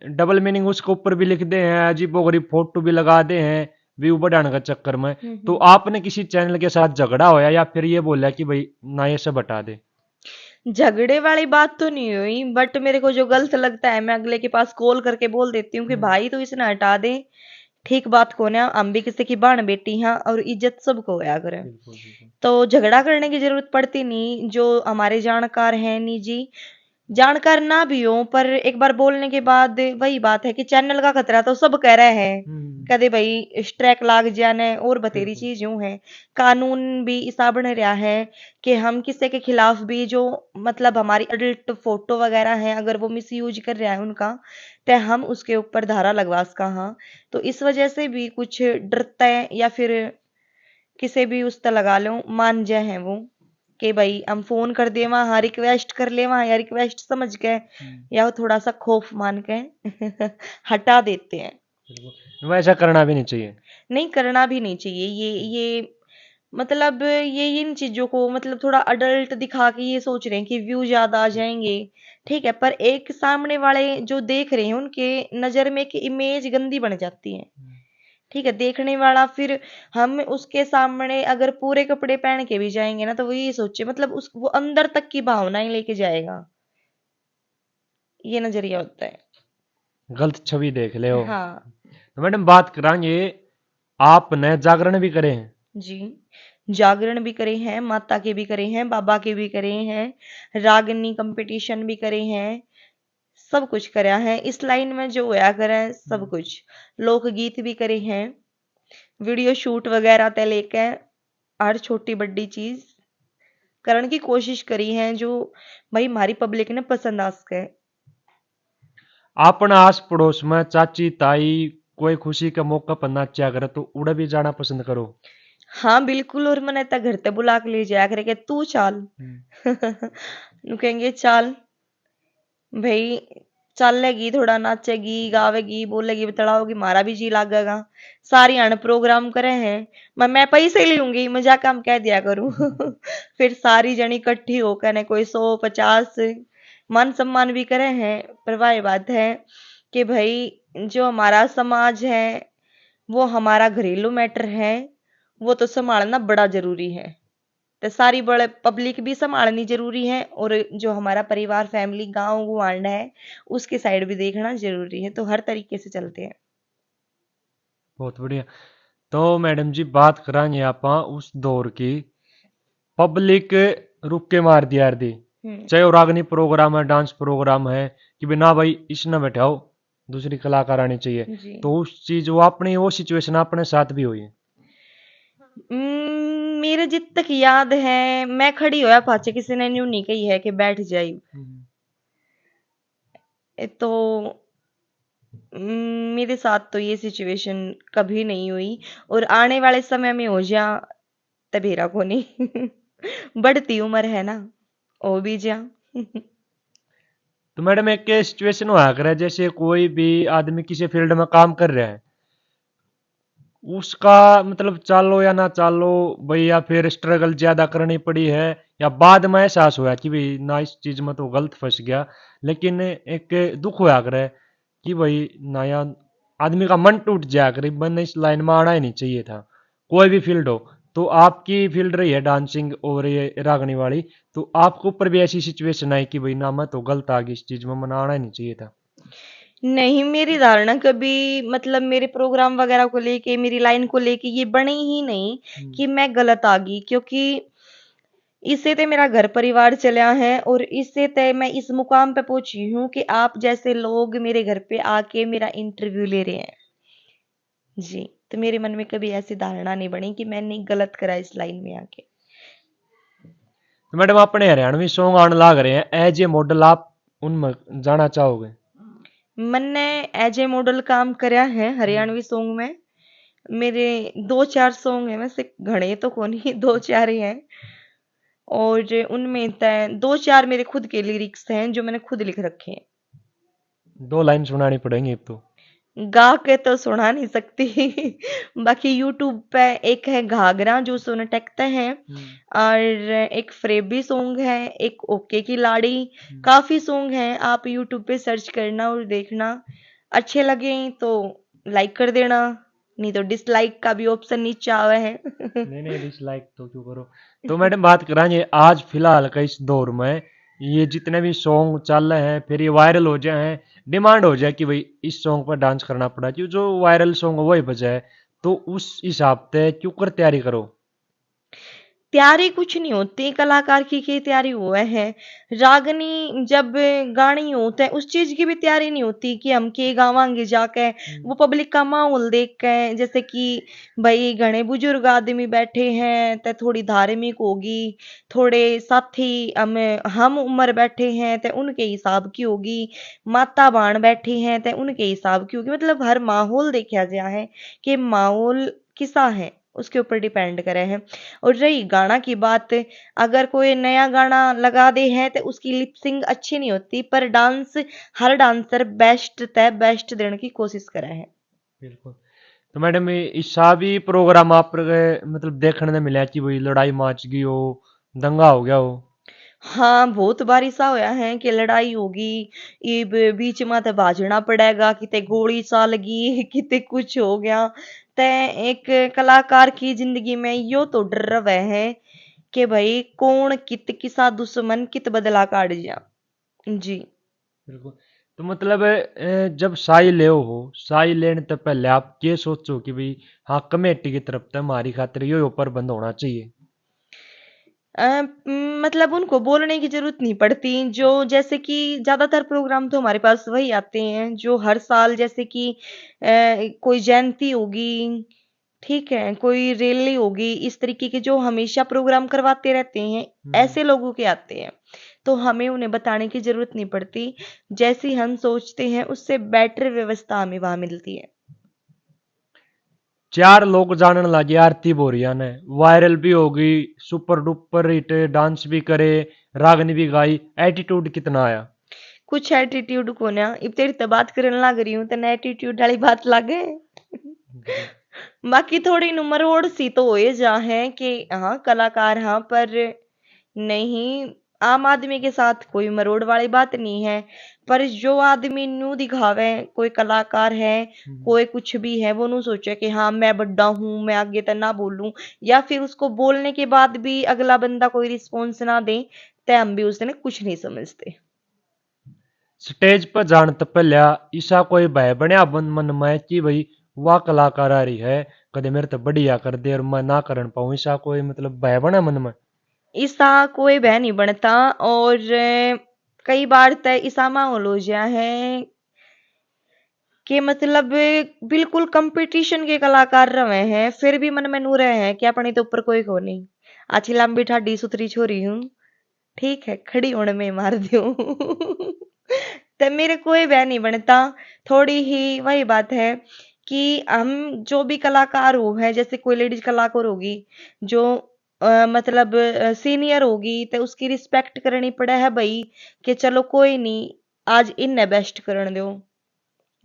A: डबल मीनिंग उसके ऊपर भी लिख दे हैं, अजीबोगरीब फोटो भी लगा दे हैं व्यू बढ़ाने का चक्कर में। तो आपने किसी चैनल के साथ झगड़ा होया या फिर ये बोला कि भाई ना ये सब हटा दे?
B: झगड़े वाली बात तो नहीं हुई, बट मेरे को जो गलत लगता है मैं अगले के पास कॉल करके बोल देती हूँ कि भाई तो इसे हटा दे, ठीक बात को ना, हम भी किसी की बाण बेटी हैं और इज्जत सबको होया करे, तो झगड़ा करने की जरूरत पड़ती नहीं। जो हमारे जानकार हैं निजी जानकार ना भी हो, पर एक बार बोलने के बाद वही बात है कि चैनल का खतरा तो सब कह रहे हैं, कदे भाई स्ट्राइक लाग जाने और बतेरी चीज यूं है, कानून भी ऐसा बन रहा है कि हम किसी के खिलाफ भी जो मतलब हमारी अडल्ट फोटो वगैरह है अगर वो मिस यूज कर रहा है उनका, तो हम उसके ऊपर धारा लगवा सका। हाँ, तो इस वजह से भी कुछ डरता है, या फिर किसी भी उस तरह लगा लो मान जाए हैं वो कि भाई हम फोन कर दे वहां रिक्वेस्ट कर ले वहां, या रिक्वेस्ट समझ के या वो थोड़ा सा खौफ मान के हटा देते हैं।
A: वैसा करना भी नहीं चाहिए।
B: नहीं करना भी नहीं चाहिए, ये मतलब ये इन चीजों को मतलब थोड़ा अडल्ट दिखा के ये सोच रहे हैं कि व्यू ज्यादा आ जाएंगे, ठीक है, पर एक सामने वाले जो देख रहे हैं उनके नजर में एक इमेज गंदी बन जाती है, ठीक है, देखने वाला फिर हम उसके सामने अगर पूरे कपड़े पहन के भी जाएंगे ना तो वो ये सोचे मतलब उस वो अंदर तक की भावनाएं लेके जाएगा, ये नजरिया होता है।
A: गलत छवि देख ले हो।
B: हाँ
A: तो मैडम बात करांगे, आपने जागरण भी करे हैं?
B: जी, जागरण भी करे हैं, माता के भी करे हैं, बाबा के भी करे हैं, रागनी कंपटीशन भी करे हैं, सब कुछ करा है इस लाइन में जो होया करे सब कुछ, लोकगीत भी करे हैं, वीडियो शूट वगैरह ते लेके हर छोटी बड़ी चीज करने की कोशिश करी है जो भाई हमारी पब्लिक ने पसंद आ सके।
A: अपना आस पड़ोस में चाची ताई कोई खुशी के मौका पर नाचा करे तो उड़े भी जाना पसंद करो?
B: हाँ बिल्कुल, और मैंने तक घर पे बुला के ले जाया करे कि तू चाल नु कहेंगे चाल भाई, चलेगी, थोड़ा नाचेगी, गावेगी, बोलेगी, बतड़ाओगी, मारा भी जी लागेगा। सारी अण प्रोग्राम करे हैं, मैं पैसे लूंगी, मजाक हम कह दिया करूं। फिर सारी जनी इकट्ठी होकर ने कोई 100 50 मान सम्मान भी करे हैं। पर वह बात है कि भाई जो हमारा समाज है, वो हमारा घरेलू मैटर है, वो तो संभालना बड़ा जरूरी है। तो सारी बड़े पब्लिक भी संभालनी जरूरी है, और जो हमारा परिवार, फैमिली, गांव गुआंढ है, उसके साइड भी देखना जरूरी है। तो हर तरीके से चलते हैं।
A: बहुत बढ़िया। तो मैडम जी बात करांगे आप उस दौर की, पब्लिक रुक के मार दिया यार दी,
B: हम्म।
A: चाहे वो रागनी प्रोग्राम है, डांस प्रोग्राम है, कि बिना भाई इसने बैठाओ, दूसरी कलाकार आनी चाहिए।
B: जी।
A: तो उस चीज वो अपनी वो सिचुएशन अपने साथ भी हुई है।
B: मेरे जित तक याद है, मैं खड़ी होया पाछे किसी ने न्यू नहीं कही है कि बैठ जाई। तो मेरे साथ तो ये सिचुएशन कभी नहीं हुई, और आने वाले समय में हो जा तबेरा को नहीं। बढ़ती उम्र है ना, ओ भी जा।
A: तो मैडम एक सिचुएशन हुआ करे, जैसे कोई भी आदमी किसी फील्ड में काम कर रहा है, उसका मतलब चालो या ना चालो भाई, या फिर स्ट्रगल ज्यादा करनी पड़ी है, या बाद में एहसास हुआ कि भाई ना इस चीज में तो गलत फंस गया, लेकिन एक दुख हुआ करे कि भाई ना, या आदमी का मन टूट जाया करे, मैंने इस लाइन में आना ही नहीं चाहिए था, कोई भी फील्ड हो। तो आपकी फील्ड रही है डांसिंग और ये रागनी वाली, तो आपके ऊपर भी ऐसी सिचुएशन आई कि भाई ना मैं तो गलत आ गई इस चीज में, मना आना ही नहीं चाहिए था?
B: नहीं, मेरी धारणा कभी, मतलब मेरे प्रोग्राम वगैरह को लेके, मेरी लाइन को लेके ये बनी ही नहीं कि मैं गलत आ गई, क्योंकि इससे ते मेरा घर परिवार चला है, और इससे ते मैं इस मुकाम पे पहुंची हूँ कि आप जैसे लोग मेरे घर पे आके मेरा इंटरव्यू ले रहे हैं। जी। तो मेरे मन में कभी ऐसी धारणा नहीं बनी कि मैंने गलत करा इस लाइन में आके।
A: तो मैडम अपने हरियाणवी सॉन्ग आने लाग रहे हैं, एज ए मॉडल आप उनमें जाना चाहोगे?
B: मैंने एज ए मॉडल काम करा है हरियाणवी सॉन्ग में। मेरे 2 4 सॉन्ग हैं, वैसे घने तो कौन ही, 2 4 ही हैं। और उनमें तय 2 4 मेरे खुद के लिरिक्स हैं जो मैंने खुद लिख रखे हैं।
A: 2 लाइन सुनानी पड़ेंगी अब तो।
B: गा के तो सुना नहीं सकती। बाकी यूट्यूब पे एक है घाघरा जो सुन टकते हैं, और एक फ्रेबी सॉन्ग है, एक ओके की लाड़ी। काफी सॉन्ग हैं, आप यूट्यूब पे सर्च करना और देखना। अच्छे लगे तो लाइक कर देना, नहीं तो डिसलाइक का भी ऑप्शन नीचे आवा है।
A: नहीं नहीं, डिसलाइक तो क्यों करो। तो मैडम बात करांगे आज फिलहाल का इस दौर में, ये जितने भी सॉन्ग चल रहे हैं, फिर ये वायरल हो जाए हैं, डिमांड हो जाए कि भाई इस सॉन्ग पर डांस करना पड़ा, क्यों जो वायरल सॉन्ग वही बजा है, तो उस हिसाब से क्यों कर तैयारी करो?
B: तैयारी कुछ नहीं होती, कलाकार की तैयारी हुआ है। रागनी जब गानी होता है, उस चीज की भी तैयारी नहीं होती कि हम के गावांगे जाके। वो पब्लिक का माहौल देख के, जैसे कि भाई घने बुजुर्ग आदमी बैठे हैं तो थोड़ी धार्मिक होगी, थोड़े साथी हम उम्र बैठे हैं तो उनके हिसाब की होगी, माता बाण बैठे हैं तो उनके हिसाब की होगी। मतलब हर माहौल देखा गया है कि माहौल किसा है, उसके ऊपर डिपेंड करे है। और रही गाना की बात, अगर कोई नया गाना लगा दे है तो उसकी लिपसिंग अच्छी नहीं होती, पर डांस हर डांसर बेस्ट तय बेस्ट देने की कोशिश करे है।
A: बिल्कुल। तो मैडम ऐसा भी प्रोग्राम आप मतलब देखने में मिला कि भाई लड़ाई मच गई हो, दंगा हो गया हो?
B: हाँ, बहुत बार ऐसा होया है कि लड़ाई होगी, ये बीच में तो भाजना पड़ेगा, किते गोली चलगी, किते कुछ हो गया। ते एक कलाकार की जिंदगी में यो तो डर रहे है कि भाई कौन कित किसा दुश्मन कित बदला काट जा। जी।
A: बिल्कुल। तो मतलब जब साई ले हो, साई लेने तो पहले आप ये सोचो कि भाई हाँ कमेटी की तरफ से हमारी खातिर यो प्रबंध होना चाहिए?
B: मतलब उनको बोलने की जरूरत नहीं पड़ती, जो जैसे कि ज्यादातर प्रोग्राम तो हमारे पास वही आते हैं जो हर साल, जैसे कि कोई जयंती होगी, ठीक है, कोई रैली होगी, इस तरीके के जो हमेशा प्रोग्राम करवाते रहते हैं, ऐसे लोगों के आते हैं। तो हमें उन्हें बताने की जरूरत नहीं पड़ती, जैसी हम सोचते हैं उससे बेटर व्यवस्था हमें वहां मिलती है।
A: 4 लोग जानने लगे आरती बोरिया ने, वायरल भी होगी, सुपर डुपर हिट, डांस भी करे, रागनी भी गाई, एटीट्यूड कितना आया?
B: कुछ एटीट्यूड को ना इब तेरी तो बात करने लग रही हूँ तेने एटीट्यूड वाली बात लगे। बाकी थोड़ी मरोड़ सी तो हो जा है कि हाँ कलाकार हाँ, पर नहीं, आम आदमी के साथ कोई मरोड़ वाली बात नहीं है। पर जो आदमी नू दिखावे कोई कलाकार है, कोई कुछ भी है, वो नू सोचे कि हाँ मैं बड़ा हूं, मैं आगे तक ना बोलूं, या फिर उसको बोलने के बाद भी अगला बंदा कोई रिस्पॉन्स ना दे, तो हम भी उसने कुछ नहीं समझते।
A: स्टेज पर जान तो पहले ईसा कोई भय बनया बन मन में कि भाई वाह कलाकार आ रही है, कदे मेरे तो बढ़िया कर दे और मैं ना कर पाऊं, ईसा कोई मतलब भय बना मन में?
B: इसका कोई भय नहीं बनता। और कई बार तय ऐसा माहौल हो गया है कि मतलब बिल्कुल कंपटीशन के कलाकार रहे हैं, फिर भी मन में नू रहे हैं कि अपने तो ऊपर कोई को नहीं। अच्छी लंबी ठाडी सुथरी छोरी हूँ, ठीक है खड़ी होने में मार दूं। तो मेरे कोई भय नहीं बनता। थोड़ी ही वही बात है कि हम जो भी कलाकार हो है, जैसे कोई लेडीज कलाकार होगी जो मतलब सीनियर होगी, तो उसकी रिस्पेक्ट करनी पड़े है भाई, कि चलो कोई नहीं, आज इनने बेस्ट करने दो।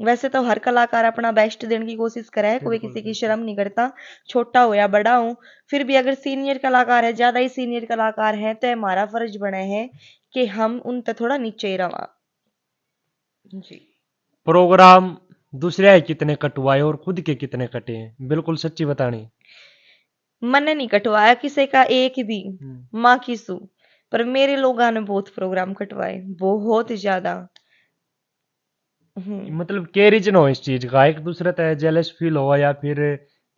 B: वैसे तो हर कलाकार अपना बेस्ट देने की कोशिश करे है, कोई
A: बिल्कुल
B: किसी की
A: बिल्कुल।
B: शर्म नहीं करता, छोटा हो या बड़ा हो। फिर भी अगर सीनियर कलाकार है, ज्यादा ही सीनियर कलाकार है, तो हमारा फर्ज बने है कि हम उन तक थोड़ा नीचे ही रवा। जी।
A: प्रोग्राम दूसरे है कितने कटवाए और खुद के कितने कटे हैं, बिल्कुल सच्ची बतानी।
B: मैंने नहीं कटवाया किसी का एक भी,
A: हम्म।
B: माँ की सू, पर मेरे लोगों ने बहुत प्रोग्राम कटवाए, बहुत ज्यादा। हम्म।
A: मतलब क्या रीजन हो इस चीज का, एक दूसरे तय जेलस फील हुआ या फिर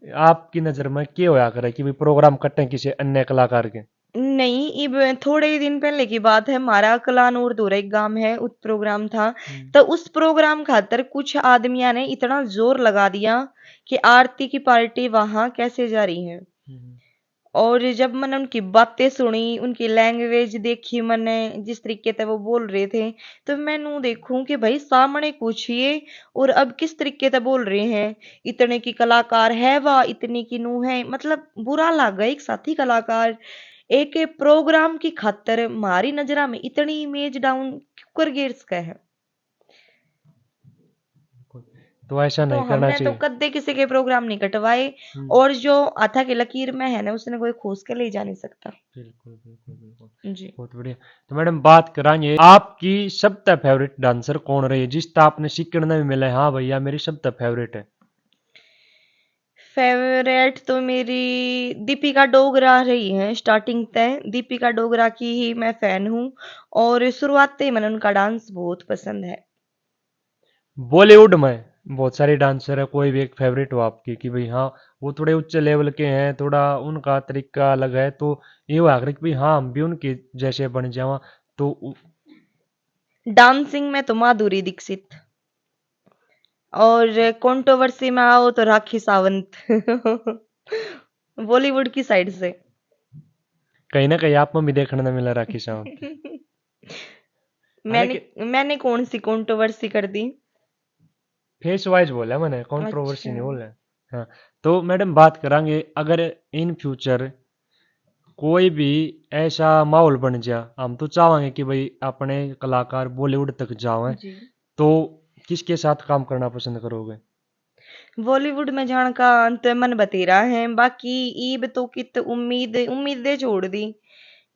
A: आपकी नजर में क्या होया करे कि भाई प्रोग्राम कटे किसी अन्य कलाकार के?
B: नहीं, इब थोड़े ही दिन पहले की बात है, हमारा कलानूर दूर एक गांव है, उस प्रोग्राम था।
A: हम्म।
B: तो उस प्रोग्राम खातर कुछ आदमिया ने इतना जोर लगा दिया कि आरती की पार्टी वहां कैसे जा रही है।
A: हम्म।
B: और जब मैंने उनकी बातें सुनी, उनकी लैंग्वेज देखी, मैंने जिस तरीके से वो बोल रहे थे, तो मैं नू देखूं कि भाई सामने पूछिए और अब किस तरीके से बोल रहे हैं। इतने की कलाकार है वह, इतने की नू है, मतलब बुरा लग गया। एक साथी कलाकार एक प्रोग्राम की खातर मारी नजरा में इतनी इमेज डाउन क्यों कर गिर सका है।
A: तो ऐसा
B: तो
A: नहीं करना
B: हमने तो
A: चाहिए।
B: कद्दे किसी के प्रोग्राम नहीं कटवाए,
A: हम्म।
B: और जो आथा की लकीर में है ना, उसने कोई खोस के ले जा नहीं सकता।
A: बिल्कुल बिल्कुल बिल्कुल।
B: जी।
A: बहुत बढ़िया। तो मैडम बात करांगे आपकी सबसे फेवरेट डांसर कौन रही है, जिसका आपने सीखने में मिला है, हाँ भैया मेरी सबसे फेवरेट है?
B: फेवरेट तो मेरी दीपिका डोगरा रही है स्टार्टिंग तय, दीपिका डोगरा की ही मैं फैन हूँ, और शुरुआत से ही मैंने उनका डांस बहुत पसंद है।
A: बॉलीवुड में बहुत सारे डांसर है, कोई भी एक फेवरेट हो आपकी कि भाई हाँ वो थोड़े उच्च लेवल के हैं, थोड़ा उनका तरीका अलग है, तो ये हो आखिर कि भाई हाँ हम भी उनके जैसे बन जावा, तो
B: डांसिंग में तो माधुरी दीक्षित, और कंट्रोवर्सी में आओ तो राखी सावंत। बॉलीवुड की साइड से।
A: कहीं ना कहीं आप में भी देखने में मिला राखी सावंत।
B: मैंने
A: हालांकि
B: मैंने कौन सी कंट्रोवर्सी कर दी?
A: फेस वाइज बोला मैंने, कंट्रोवर्सी
B: अच्छा।
A: नहीं बोला। हाँ। तो मैडम बात करांगे, अगर इन फ्यूचर कोई भी ऐसा माहौल बन जाए, हम तो चाहेंगे कि भाई अपने कलाकार बॉलीवुड तक जाएं,
B: जी।
A: तो किसके साथ काम करना पसंद करोगे?
B: बॉलीवुड में जाने का अंत मन बतेरा है, बाकी ईब तो कित उम्मीदें छोड़ दी।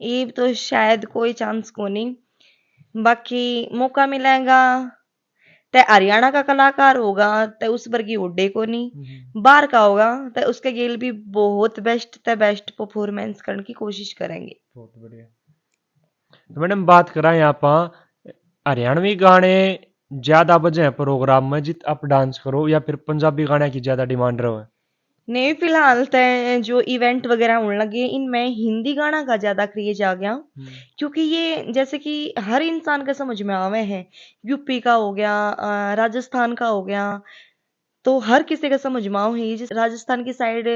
B: ईब तो शायद कोई चांस को नहीं। बाकी मौका मिलेगा ते हरियाणा का कलाकार होगा, ते उस वर्गी उड्डे को
A: हम्म।
B: नहीं, बाहर का होगा ते उसके गेल भी बहुत बेस्ट ते बेस्ट परफॉर्मेंस करने की कोशिश करेंगे।
A: बहुत बढ़िया। तो मैडम बात करा यहाँ पर हरियाणवी गाने ज्यादा बजे हैं प्रोग्राम में जित आप डांस करो, या फिर पंजाबी गाने की ज्यादा डिमांड रहो?
B: नहीं, फिलहाल तो जो इवेंट वगैरह होने लगे, इनमें हिंदी गाना का ज्यादा क्रेज आ गया,
A: हम्म।
B: क्योंकि ये जैसे कि हर इंसान का समझ में आवे है। यूपी का हो गया, राजस्थान का हो गया, तो हर किसी का समझ में आओ है। जिस राजस्थान की साइड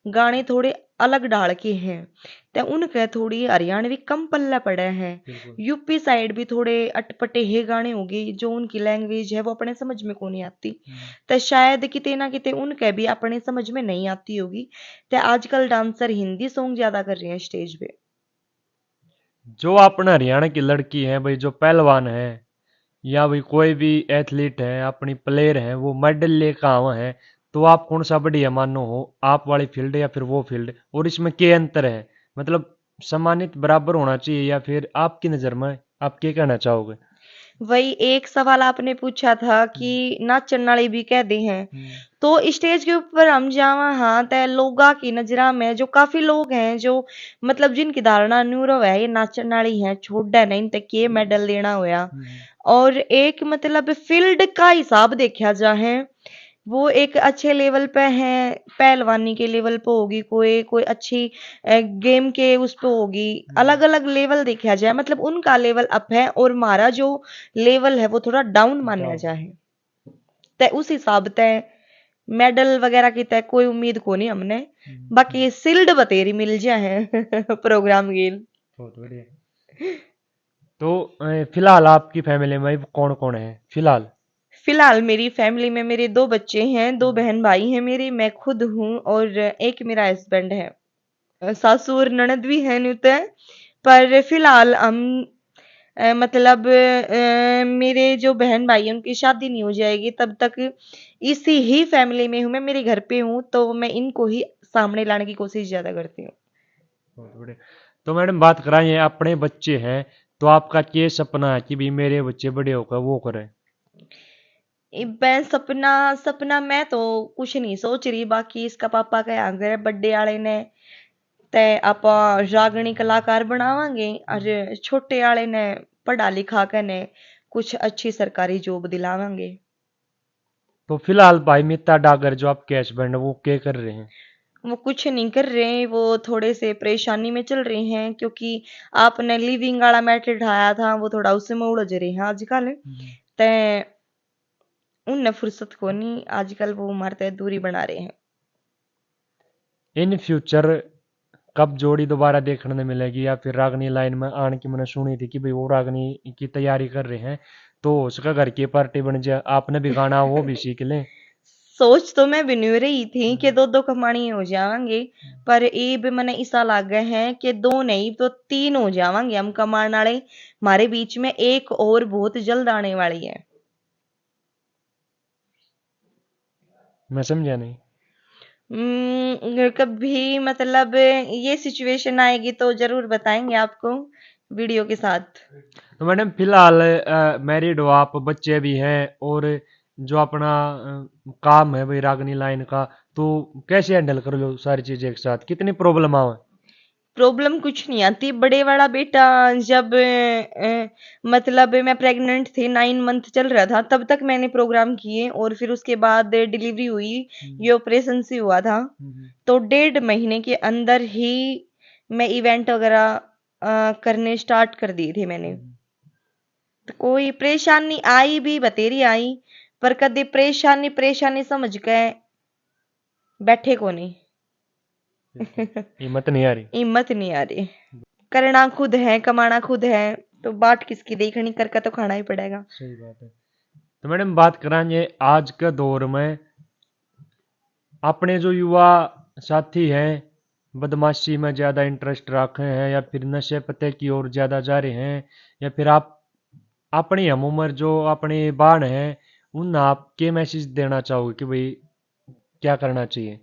B: गाने थोड़े अलग ढाल के हैं, तो उनके थोड़ी हरियाणवी कम पल्ला पड़े हैं।
A: बिल्कुल।
B: यूपी साइड भी थोड़े अटपटे हे गाने होंगे, जो उनकी लैंग्वेज है वो अपने समझ में को नहीं आती,
A: हम्म।
B: तो शायद किते ना किते उनके भी अपने समझ में नहीं आती होगी। तो आजकल डांसर हिंदी सॉन्ग ज्यादा कर रहे हैं स्टेज पे।
A: जो अपना हरियाणा की लड़की है भाई, जो पहलवान है, या भाई कोई भी एथलीट है अपनी प्लेयर है वो मेडल लेकर आवा है, तो आप कौन सा बढ़िया मानो हो, आप वाली फील्ड या फिर वो फील्ड, और इसमें क्या अंतर है, मतलब सम्मानित बराबर होना चाहिए, या फिर आपकी नज़र में आप क्या कहना चाहोगे?
B: वही एक सवाल आपने पूछा था कि नाचन नाली भी कहते हैं, तो स्टेज के ऊपर हम जावा हाँ तय लोगा की नजरा में जो काफी लोग हैं जो मतलब जिनकी धारणा न्यूरो है ये नाचन नाली है छोड़ा नहीं तक ये मेडल लेना होया। और एक मतलब फील्ड का हिसाब देखा जाए वो एक अच्छे लेवल पे है, पहलवानी के लेवल पे होगी, कोई कोई अच्छी गेम के उस पे होगी, अलग अलग लेवल देखा जाए मतलब उनका लेवल अप है और हमारा जो लेवल है वो थोड़ा डाउन माना जाए, तय उस हिसाब तय मेडल वगैरह की तय कोई उम्मीद को नहीं हमने, बाकी सिल्ड बतेरी मिल जाए प्रोग्राम गेल।
A: बहुत बढ़िया। तो फिलहाल आपकी फैमिली में कौन कौन है फिलहाल?
B: फिलहाल मेरी फैमिली में मेरे 2 बच्चे हैं, 2 बहन भाई हैं मेरे, मैं खुद हूँ और एक मेरा हस्बैंड है। सासू और ननद भी है न्यूत, पर फिलहाल हम मतलब मेरे जो बहन भाई हैं उनकी शादी नहीं हो जाएगी तब तक इसी ही फैमिली में हूँ, मैं मेरे घर पे हूँ तो मैं इनको ही सामने लाने की कोशिश ज्यादा करती हूँ।
A: बहुत बढ़िया। तो मैडम बात कराएं अपने बच्चे हैं, तो आपका क्या सपना है कि भी मेरे बच्चे बड़े होकर वो करें?
B: मैं सपना सपना मैं तो कुछ नहीं सोच रही, बाकी इसका पापा क्या अगर बर्थडे वाले ने ते आप रागणी कलाकार बनावांगे और छोटे वाले ने पढ़ा लिखा कर ने कुछ अच्छी सरकारी जॉब दिलावांगे।
A: तो फिलहाल भाई मित्ता डागर जो आपके हस्बैंड वो क्या कर रहे हैं?
B: वो कुछ नहीं कर रहे हैं, वो थोड़े से परेशानी में चल रहे हैं क्योंकि आपने लिविंग वाला मैटर उठाया था वो थोड़ा उसमें उलझ रहे हैं आजकल। ते उनने फुर्सत को नहीं आजकल वो हमारे दूरी बना रहे हैं।
A: इन फ्यूचर कब जोड़ी दोबारा देखने को मिलेगी, या फिर रागनी लाइन में आने की मैंने सुनी थी कि भाई वो रागनी की तैयारी कर रहे हैं, तो उसका घर की पार्टी बन जाए, आपने भी गाना वो भी सीख लें।
B: सोच तो मैं भी नहीं रही थी कि दो दो कमानी हो जावांगे, पर इब मने ऐसा लागे है कि दो नहीं तो 3 हो जावांगे हम कमाने वाले, हमारे बीच में एक और बहुत जल्द आने वाली है।
A: मैं समझा नहीं।
B: कभी मतलब ये सिचुएशन आएगी तो जरूर बताएंगे आपको वीडियो के साथ।
A: तो मैडम फिलहाल मैरिड हो आप, बच्चे भी हैं, और जो अपना काम है भाई रागनी लाइन का, तो कैसे हैंडल कर लो सारी चीजें एक साथ, कितनी प्रॉब्लम आवे?
B: प्रॉब्लम कुछ नहीं आती, बड़े वाला बेटा जब मतलब मैं प्रेग्नेंट थी 9 मंथ चल रहा था तब तक मैंने प्रोग्राम किए और फिर उसके बाद डिलीवरी हुई, ये ऑपरेशन से हुआ था, तो 1.5 महीने के अंदर ही मैं इवेंट वगैरह करने स्टार्ट कर दिए थे मैंने। तो कोई परेशानी आई भी बतेरी आई, पर कभी परेशानी परेशानी समझ के बैठे को नहीं।
A: हिम्मत नहीं आ रही।
B: हिम्मत नहीं आ रही, करना खुद है कमाना खुद है, तो बाट किसकी देखनी, करके तो खाना ही पड़ेगा।
A: सही बात है। तो मैडम बात करांगे आज के दौर में अपने जो युवा साथी हैं बदमाशी में ज्यादा इंटरेस्ट रखे हैं, या फिर नशे पते की ओर ज्यादा जा रहे हैं, या फिर आप अपनी हम उम्र जो अपने बाण हैं उन आप के मैसेज देना चाहोगे कि भाई क्या करना चाहिए?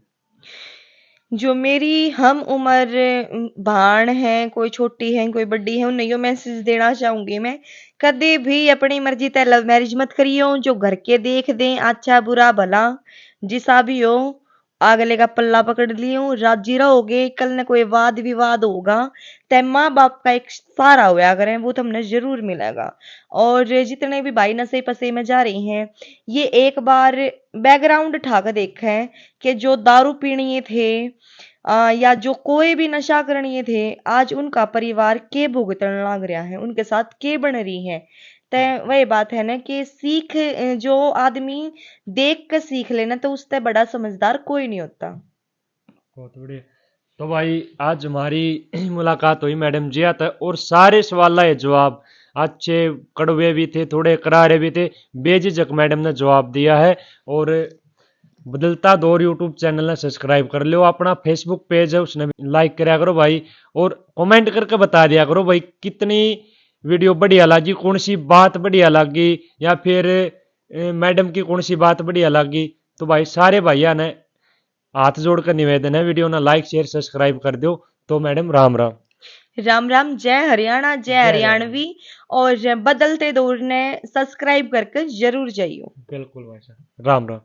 B: जो मेरी हम उम्र भाण है, कोई छोटी है कोई बड़ी है, उन्हें यो मैसेज देना चाहूंगी मैं, कदे भी अपनी मर्जी तय लव मैरिज मत करियो, जो घर के देख दें अच्छा बुरा भला जिसा भी हो, अगले का पल्ला पकड़ लियो राजी रहोगे, कल न कोई वाद विवाद होगा तय माँ बाप का एक सहारा होया करें वो तुमने जरूर मिलेगा। और जितने भी भाई नशे पसे में जा रहे हैं ये एक बार बैकग्राउंड उठा कर देखें कि जो दारू पीने थे या जो कोई भी नशा करने थे आज उनका परिवार के भुगतन लग रहा है, उनके साथ के बन रही है। तय वही बात है ना कि सीख जो आदमी देख कर सीख लेना तो उससे बड़ा समझदार कोई नहीं होता।
A: बहुत बढ़िया। तो भाई आज हमारी मुलाकात हुई मैडम जी आता, और सारे सवाल है जवाब अच्छे कड़वे भी थे थोड़े करारे भी थे, बेझिझक मैडम ने जवाब दिया है। और बदलता दौर यूट्यूब चैनल ने सब्सक्राइब कर लो, अपना फेसबुक पेज है उसने लाइक कराया करो भाई, और कमेंट करके बता दिया करो भाई कितनी वीडियो बढ़िया लगी, कौन सी बात बढ़िया लगी, या फिर मैडम की कौन सी बात बढ़िया लगी, तो भाई सारे भैया ने हाथ जोड़कर निवेदन है, वीडियो ना लाइक शेयर सब्सक्राइब कर दो। तो मैडम राम राम।
B: राम राम, जय हरियाणा, जय
A: जय
B: हरियाणवी, और बदलते दौर ने सब्सक्राइब करके जरूर जाइयो।
A: बिल्कुल भाई साहब, राम राम।